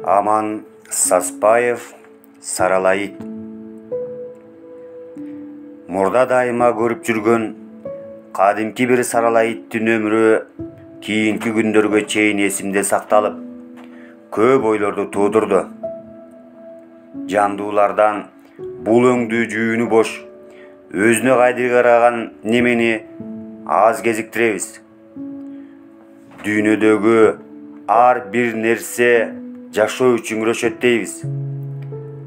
Аман Саспаев, Сарала ит. Мурда дайыма көрүп жүргөн кадимки бир сарала иттин өмүрү кийинки күндөргө чейин эсимде сакталып, көп ойлорду туудурду. Жандуулардан бул өңдүү жүүнү бош, өзүнө кайдыр караган немени аз кезиктиребиз. Дүйнөдөгү ар бир нерсе жашоо үчүн күрөшөт дейбиз.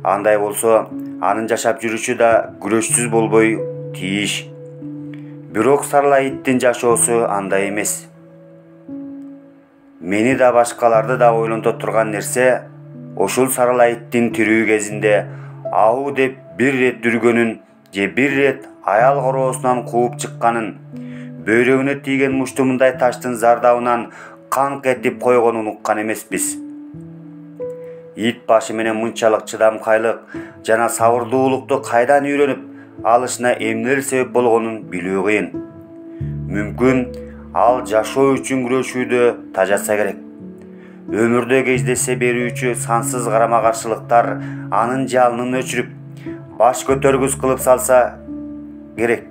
Андай болсо, анын жашап жүрүшү да күрөшсүз болбой тийиш. Бирок сарала иттин жашоосу андай эмес. Мени да башкаларды да ойлонто турган нерсе, ошол сарала иттин тирүү кезинде ау деп бир рет дүргөнүн же бир рет аял короосунан кууп чыкканын, бөйрөгүнө тийген муштумундай таштын зардабынан канк этип койгонун уккан эмеспиз. Ит башы менен мынчалык чыдамкайлык жана сабырдуулукту кайдан үйрөнүп алышына эмнелер себеп болгонун билүү кыйын. Мүмкүн ал жашоо үчүн күрөшүүдө тажаса керек. Өмүрдө кездесе берүүчү сансыз карама каршылыктар анын жалынын өчүрүп, баш көтөргүс кылып салса керек.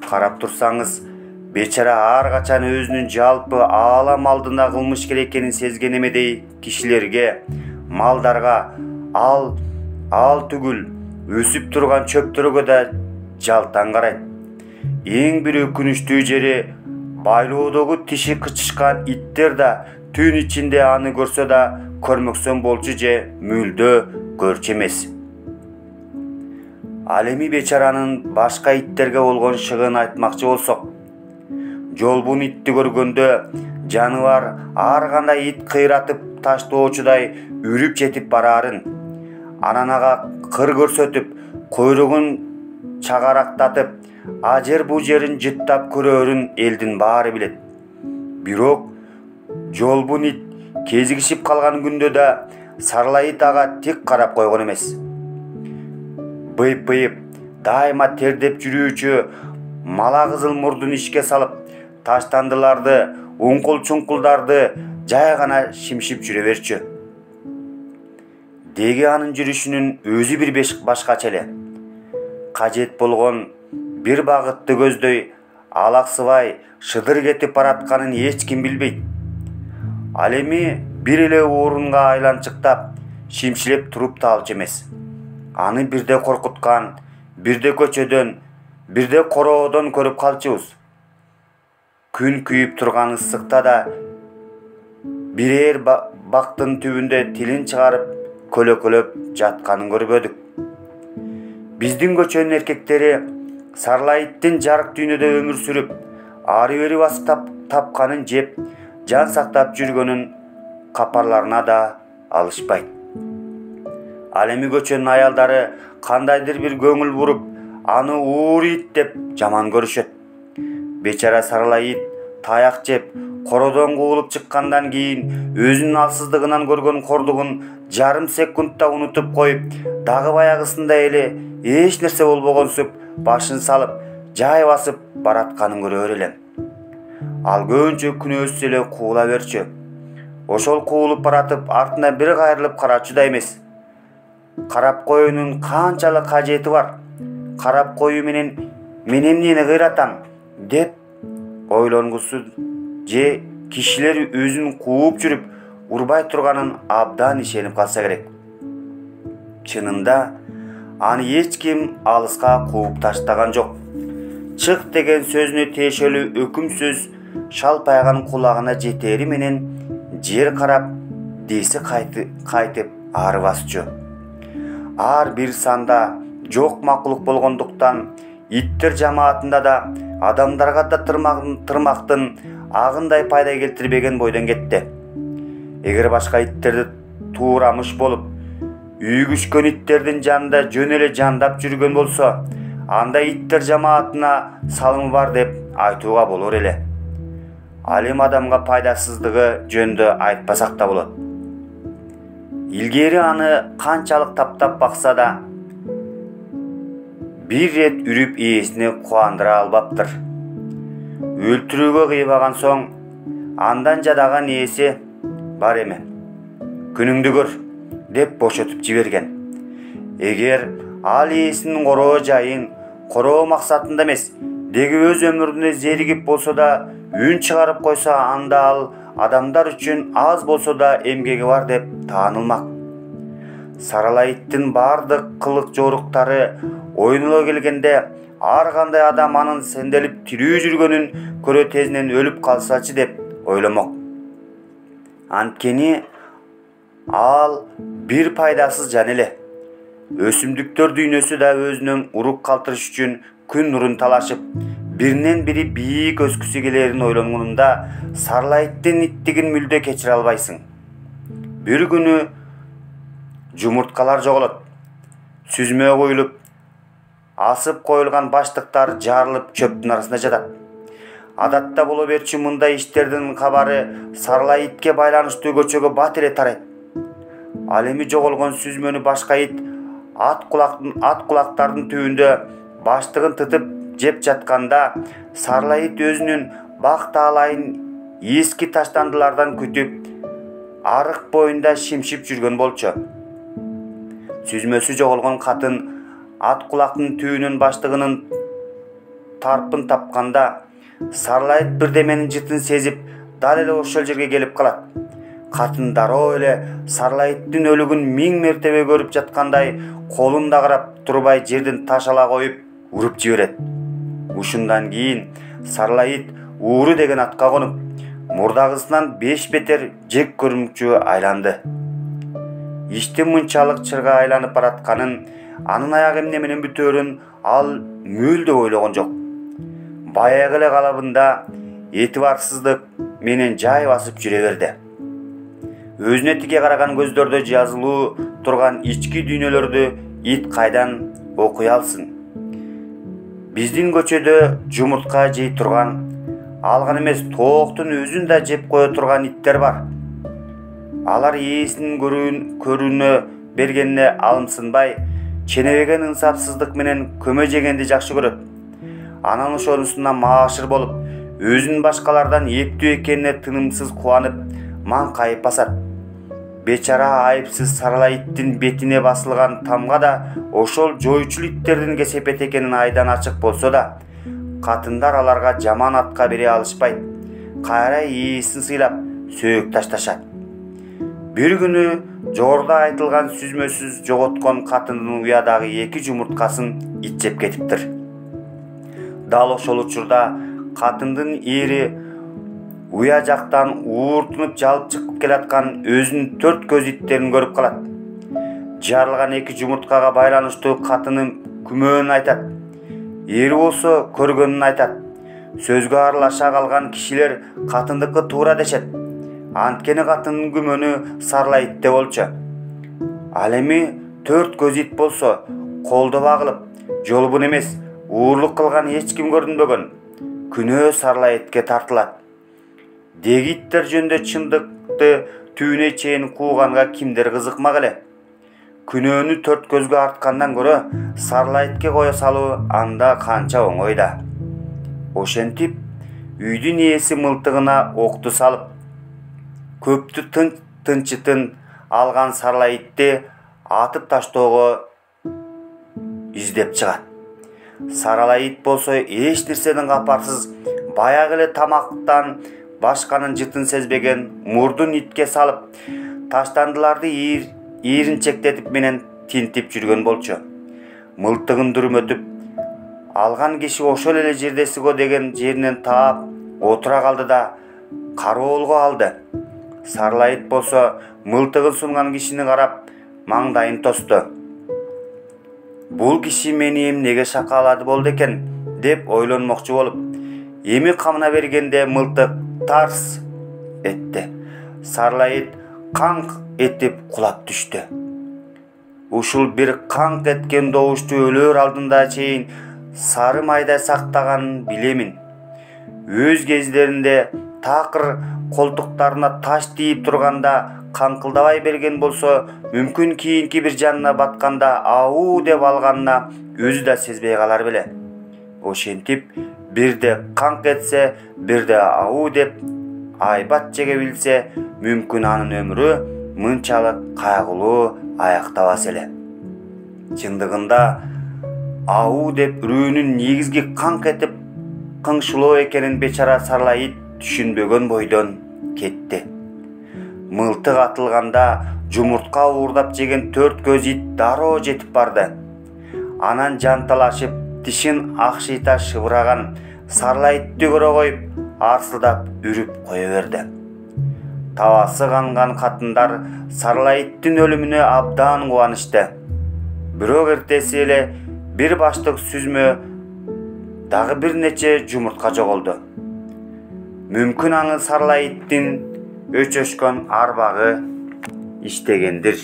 Карап турсаңыз, бечара ар качан өзүнүн жалпы аалам алдында кылмышкер экенин сезген эмедей кишилерге, малдарга, ал түгүл өсүп турган чөптөргө да жалтан карайт. Эң бир өкүнүчтүү жери, байлоодогу тиши кычышкан иттер да түн ичинде аны көрсө да көрмөксөн болчу же мүлдө көрчү эмес. Ал эми бечаранын башка иттерге болгон шыгын айтмакчы болсок, жолбун итти көргөндө жаныбар ар кандай ит кыйратып таштоочудай үрүп жетип бараарын, анан ага кыр көрсөтүп, койругун чагарактатып, ажер бу жерин жыттап көрөөрүн элдин баары билет. Бирок жолбун ит кезигишип калган күндө да сарала ит ага тик карап койгон эмес. Быйып дайыма тердеп жүрүүчү мала кызыл мурдун ишке салып, таштандыларды, уңкул-чуңкулдарды жай гана шимшип жүрө берчү. Деги анын жүрүшүнүн өзү бир башкача эле. Кажет болгон бир багытты көздөй алаксыбай шыдыр кетип баратканын эч ким билбейт. Ал эми бир эле орунга айланчыктап, шимшилеп туруп да алчу эмес. Аны бирде коркуткан, бирде көчөдөн, бирде короодон көрүп калчубуз. Күн күйүп турган ысыкта да бирээр бактын түбүндө тилин чыгарып көлөкөлөп жатканын көрбөдүк. Биздин көчөнүн эркектери сарала иттин жарык дүйнөдө өмүр сүрүп, ары-бери басып тапканын жеп, жан сактап жүргөнүн капарларына да алышпайт. Ал эми көчөнүн аялдары кандайдыр бир көңүл буруп, аны уур ит деп жаман көрүшөт. Бечара сарала ит таяк жеп, кородон куулуп чыккандан кийин өзүнүн алсыздыгынан көргөн кордугун жарым секундта унутуп коюп, дагы баягысындай эле эч нерсе болбогонсуп башын салып, жай басып баратканын көрөр элем. Ал көбүнчө күнөөсүз эле куула берчү. Ошол куулуп баратып артына бир кайрылып карачу да эмес. Карап коюунун канчалык кажети бар? Карап коюу менен мен эмнени кыйратам деп ойлонгусу же кишилер өзүн кууп жүрүп урбай турганын абдан ишенип калса керек. Чынында аны эч ким алыска кууп таштаган жок. Чык деген сөзүнө тиешелүү өкүм сөз шалпайган кулагына жетери менен жер карап деси кайтып ары басчу. Ар бир санда жок макулук болгондуктан иттер жамаатында да адамдарга да тырмактын агындай пайда келтирбеген бойдон кетти. Эгер башка иттерди туурамыш болуп, үйгүшкөн иттердин жанында жөн эле жандап жүргөн болсо, анда иттер жамаатына салымы бар деп айтууга болор эле. Ал эми адамга пайдасыздыгы жөнүндө айтпасак да болот. Илгери аны канчалык таптап бакса да, бир рет үрүп ээсине кубандыра албаптыр. Өлтүрүүгө кыйбаган соң, андан жадаган ээси бар эме. күнүңдү көр деп бошотуп жиберген. Эгер ал ээсинин короо жайын короо максатында эмес, деги өз өмүрүнө зеригип болсо да үн чыгарып койсо, анда ал адамдар үчүн аз болсо да эмгеги бар деп таанылмак. Сарала иттин бардык кылык жоруктары ойноло келгенде, ар кандай адам анын сенделип тирүү жүргөнүн көрө тезинен өлүп калсачы деп ойломок. Анткени ал бир пайдасыз жан эле. Өсүмдүктөр дүйнөсү да өзүнөн урук калтырыш үчүн күн нурун талашып, биринен бири бийик өскүсү келерин ойлонгонунда сарыла иттин иттигин мүлдө кечире албайсың. Бир күнү жумурткалар жоголот. Сүзмө коюлуп, асып коюлган баштыктар жарылып чөптүн арасында жатат. Адатта боло берчү мындай иштердин кабары сарыла итке байланыштуу көчөгө бат эле тарайт. Ал эми жоголгон сүзмөнү башка ит ат кулактардын түбүндө баштыгын тытып жеп жатканда, сарыла ит өзүнүн бак таалайын эски таштандылардан күтүп, арык боюнда шимшип жүргөн болчу. Сүзмөсү жоголгон катын ат кулактын түбүнөн баштыгынын тарпын тапканда, сарыла ит бирдеменин жытын сезип, дал эле ошол жерге келип калат. Катын дароо эле сарыла иттин өлүгүн 1000 мертебе көрүп жаткандай, колун да карап турбай жерден таш ала коюп уруп жиберет. Ушундан кийин сарыла ит ууру деген атка конуп, мурдагысынан 5 бетер жек көрүнчү айланды. Иштин мынчалык чырга айланып баратканын, анын аяк эмне менен бүтөөрүн ал мүлдө ойлогон жок. Баягы эле калыбында этибарсыздык менен жай басып жүрө берди. Өзүнө тике караган көздөрдө жазылуу турган ички дүйнөлөрдү ит кайдан окуй алсын? Биздин көчөдө жумуртка жей турган, ал гана эмес, тооктун өзүн да жеп кое турган иттер бар. Алар ээсинин көрүүнө бергенине алымсынбай, ченебеген ынсапсыздык менен көмө жегенди жакшы көрөт. Анан ошонусунан маашыр болуп, өзүнүн башкалардан эптүү экенине тынымсыз кубанып, маңкайып басат. Бечара айыпсыз сарыла иттин бетине басылган тамга да ошол жойчул иттердин кесепети экенин айдан ачык болсо да, катындар аларга жаман атка бере алышпайт. Кайра ээсин сыйлап, сөөк ташташат. Бир күнү жогоруда айтылган сүзмөсүз жоготкон катындын уядагы 2 жумурткасын ит жеп кетиптир. Дал ошол учурда катындын эри уя жактан ууртунуп жалып чыгып келаткан өзүнүн 4 көз иттерин көрүп калат. Жарылган 2 жумурткага байланыштуу катынын күмөөнүн айтат. Ери болсо көргөнүн айтат. Сөзгө аралаша калган кишилер катындыкы туура дешет. Анткени катынын күмөнү сарыла итте болчу. Ал эми 4 көз ит болсо, колдо багылып, жолбун эмес, уурлук кылган эч ким көрүнбөгөн. Күнөө сарыла итке тартылат. Деги иттер жөнүндө чындыкты түбүнө чейин кууганга кимдер кызыкмак эле? Күнөөнү 4 көзгө арткандан көрө сарыла итке кое салуу анда канча оңой да. Ошентип, үйдүн ээси мылтыгына окту салып, көптү тынчытын алган сарыла итти атып таштоого издеп чыгат. Сарыла ит болсо эч нерседен капарсыз, баягы эле тамактан башканын жытын сезбеген, мурдун итке салып, таштандыларды ийринчектетип менен тинтип жүргөн болчу. Мылтыгын дүрмөтүп алган киши ошол эле жерде сыго деген жеринен таап отура калды да кароолго алды. Сарыла ит болсо мылтыгын сунган кишини карап маңдайын тосту. Бул киши мени эмнеге шакалады болду экен деп ойлонмокчу болуп, эми камына бергенде мылтык тарс этти. Сарыла ит канк этип кулап түштү. Ушул бир канк эткен добушту өлөр алдында чейин сары майда сактаганын билемин. Өз кездеринде такыр колтуктарына таш тийип турганда канкылдабай берген болсо, мүмкүн кийинки бир жанына батканда ауу деп алганына өзү да сезбей калар беле. Ошентип, бирде канк этсе, бирде ауу деп айбат жеге билсе, мүмкүн анын өмүрү мынчалык кайгылуу аяктабас эле. Чындыгында ау деп үрүүнүн негизги канк этип кыңшылоо экенин бечара Сарыла ит түшүнбөгөн бойдон кетти. Мылтык атылганда жумуртка уурдап жеген 4 көз ит дароо жетип барды. Анан жанталашып, тишин акшыйта шыбыраган Сарыла итти көрө коюп, арсылдап үрүп кое берди. Табасы канган катындар Сарыла иттин өлүмүнө абдан кубанышты. Бирок эртеси эле бир баштык сүзмө дагы бир нече жумуртка жоголду. Мүмкүн аны Сарыла иттин өчөшкөн арбагы иштегендир.